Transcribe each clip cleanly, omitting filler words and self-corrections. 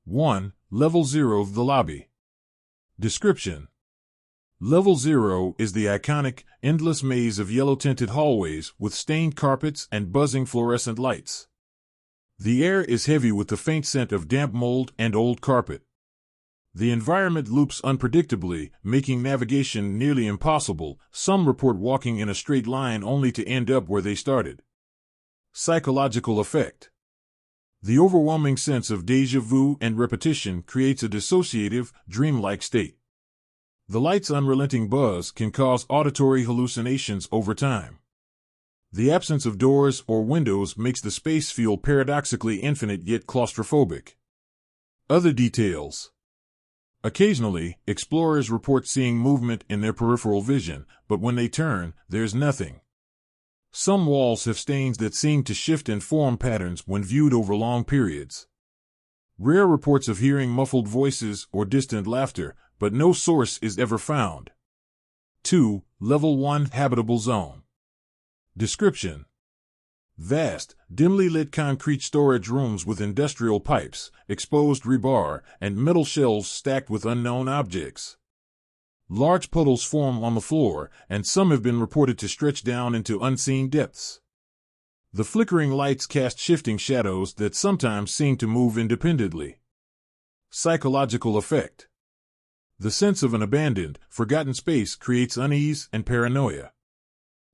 1. Level 0 of the lobby. Description: Level 0 is the iconic, endless maze of yellow-tinted hallways with stained carpets and buzzing fluorescent lights. The air is heavy with the faint scent of damp mold and old carpet. The environment loops unpredictably, making navigation nearly impossible. Some report walking in a straight line only to end up where they started. Psychological effect: The overwhelming sense of déjà vu and repetition creates a dissociative, dreamlike state. The light's unrelenting buzz can cause auditory hallucinations over time. The absence of doors or windows makes the space feel paradoxically infinite yet claustrophobic. Other details: Occasionally, explorers report seeing movement in their peripheral vision, but when they turn, there's nothing. Some walls have stains that seem to shift and form patterns when viewed over long periods. Rare reports of hearing muffled voices or distant laughter, but no source is ever found. 2. Level 1 Habitable Zone. Description: Vast, dimly lit concrete storage rooms with industrial pipes, exposed rebar, and metal shelves stacked with unknown objects. Large puddles form on the floor, and some have been reported to stretch down into unseen depths. The flickering lights cast shifting shadows that sometimes seem to move independently. Psychological effect: The sense of an abandoned, forgotten space creates unease and paranoia.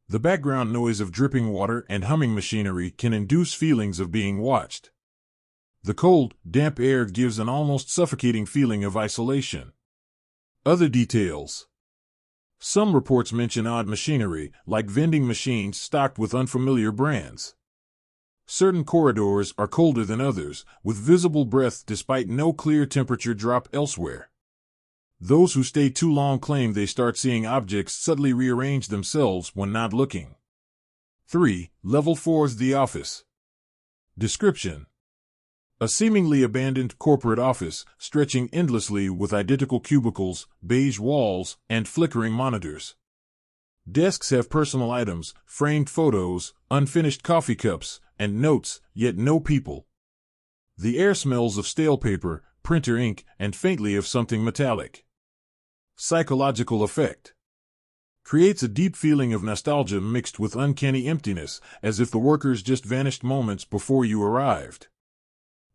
The background noise of dripping water and humming machinery can induce feelings of being watched. The cold, damp air gives an almost suffocating feeling of isolation. Other details: Some reports mention odd machinery, like vending machines stocked with unfamiliar brands. Certain corridors are colder than others, with visible breath despite no clear temperature drop elsewhere. Those who stay too long claim they start seeing objects subtly rearrange themselves when not looking. 3. Level 4's The Office. Description: A seemingly abandoned corporate office, stretching endlessly with identical cubicles, beige walls, and flickering monitors. Desks have personal items, framed photos, unfinished coffee cups, and notes, yet no people. The air smells of stale paper, printer ink, and faintly of something metallic. Psychological effect: Creates a deep feeling of nostalgia mixed with uncanny emptiness, as if the workers just vanished moments before you arrived.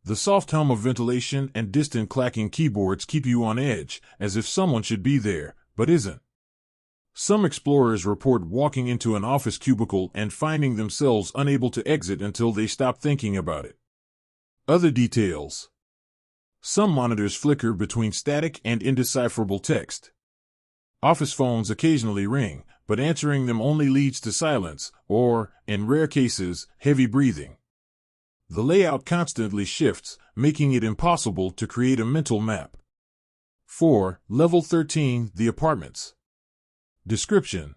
The soft hum of ventilation and distant clacking keyboards keep you on edge, as if someone should be there, but isn't. Some explorers report walking into an office cubicle and finding themselves unable to exit until they stop thinking about it. Other details: Some monitors flicker between static and indecipherable text. Office phones occasionally ring, but answering them only leads to silence, or, in rare cases, heavy breathing. The layout constantly shifts, making it impossible to create a mental map. 4. Level 13 The Apartments. Description: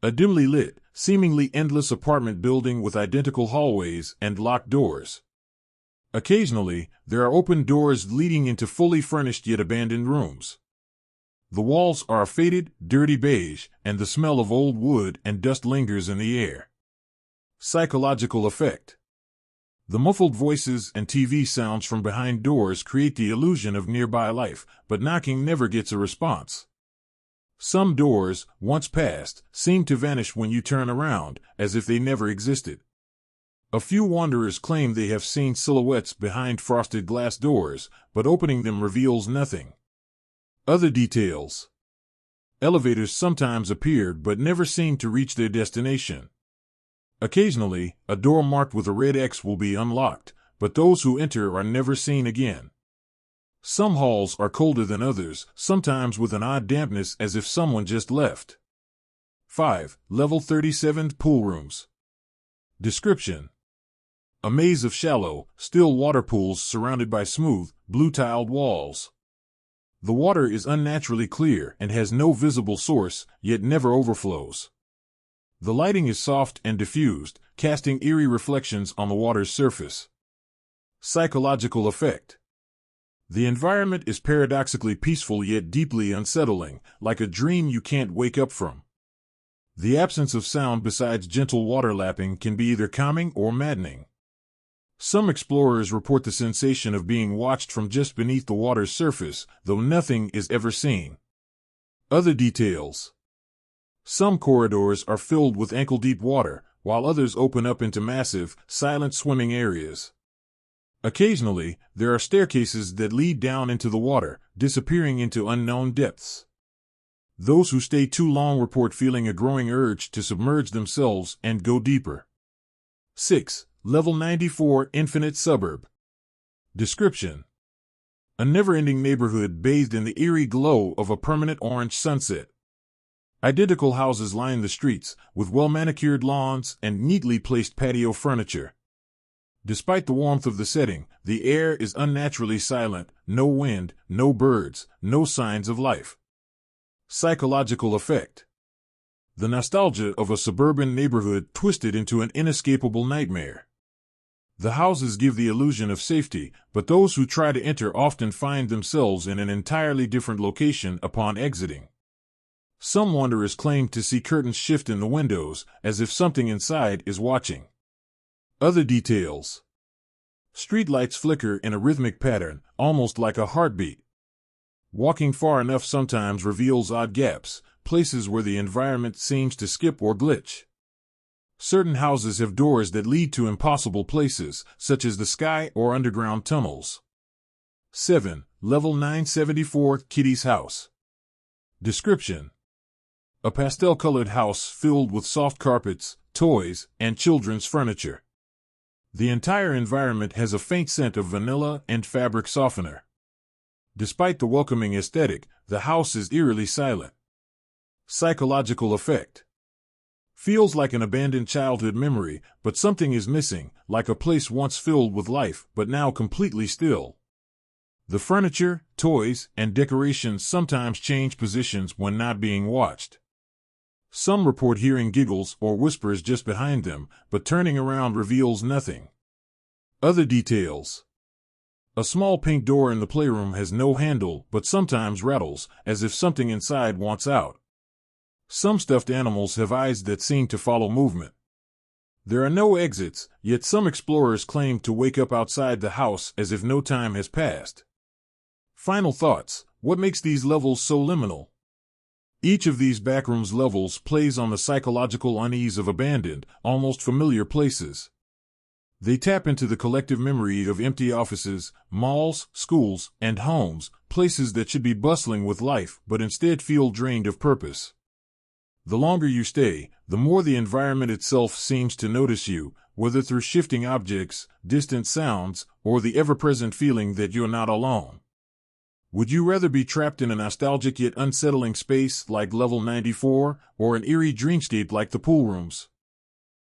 A dimly lit, seemingly endless apartment building with identical hallways and locked doors. Occasionally, there are open doors leading into fully furnished yet abandoned rooms. The walls are a faded, dirty beige, and the smell of old wood and dust lingers in the air. Psychological effect: The muffled voices and TV sounds from behind doors create the illusion of nearby life, but knocking never gets a response. Some doors, once passed, seem to vanish when you turn around, as if they never existed. A few wanderers claim they have seen silhouettes behind frosted glass doors, but opening them reveals nothing. Other details: Elevators sometimes appear but never seem to reach their destination. Occasionally, a door marked with a red X will be unlocked, but those who enter are never seen again. Some halls are colder than others, sometimes with an odd dampness as if someone just left. 5. Level 37 Pool Rooms. Description: A maze of shallow, still water pools surrounded by smooth, blue-tiled walls. The water is unnaturally clear and has no visible source, yet never overflows. The lighting is soft and diffused, casting eerie reflections on the water's surface. Psychological effect: The environment is paradoxically peaceful yet deeply unsettling, like a dream you can't wake up from. The absence of sound besides gentle water lapping can be either calming or maddening. Some explorers report the sensation of being watched from just beneath the water's surface, though nothing is ever seen. Other details. Some corridors are filled with ankle-deep water, while others open up into massive, silent swimming areas. Occasionally, there are staircases that lead down into the water, disappearing into unknown depths. Those who stay too long report feeling a growing urge to submerge themselves and go deeper. 6. Level 94 Infinite Suburb. Description: a never-ending neighborhood bathed in the eerie glow of a permanent orange sunset. Identical houses line the streets, with well-manicured lawns and neatly placed patio furniture. Despite the warmth of the setting, the air is unnaturally silent, no wind, no birds, no signs of life. Psychological effect: the nostalgia of a suburban neighborhood twisted into an inescapable nightmare. The houses give the illusion of safety, but those who try to enter often find themselves in an entirely different location upon exiting. Some wanderers claim to see curtains shift in the windows, as if something inside is watching. Other details. Streetlights flicker in a rhythmic pattern, almost like a heartbeat. Walking far enough sometimes reveals odd gaps, places where the environment seems to skip or glitch. Certain houses have doors that lead to impossible places, such as the sky or underground tunnels. 7. Level 974 Kitty's House. Description: a pastel-colored house filled with soft carpets, toys, and children's furniture. The entire environment has a faint scent of vanilla and fabric softener. Despite the welcoming aesthetic, the house is eerily silent. Psychological effect: feels like an abandoned childhood memory, but something is missing, like a place once filled with life but now completely still. The furniture, toys, and decorations sometimes change positions when not being watched. Some report hearing giggles or whispers just behind them, but turning around reveals nothing. Other details. A small pink door in the playroom has no handle but sometimes rattles, as if something inside wants out. Some stuffed animals have eyes that seem to follow movement. There are no exits, yet some explorers claim to wake up outside the house as if no time has passed. Final thoughts: what makes these levels so liminal? Each of these backrooms levels plays on the psychological unease of abandoned, almost familiar places. They tap into the collective memory of empty offices, malls, schools, and homes, places that should be bustling with life but instead feel drained of purpose. The longer you stay, the more the environment itself seems to notice you, whether through shifting objects, distant sounds, or the ever-present feeling that you're not alone. Would you rather be trapped in a nostalgic yet unsettling space like Level 94, or an eerie dreamscape like the pool rooms?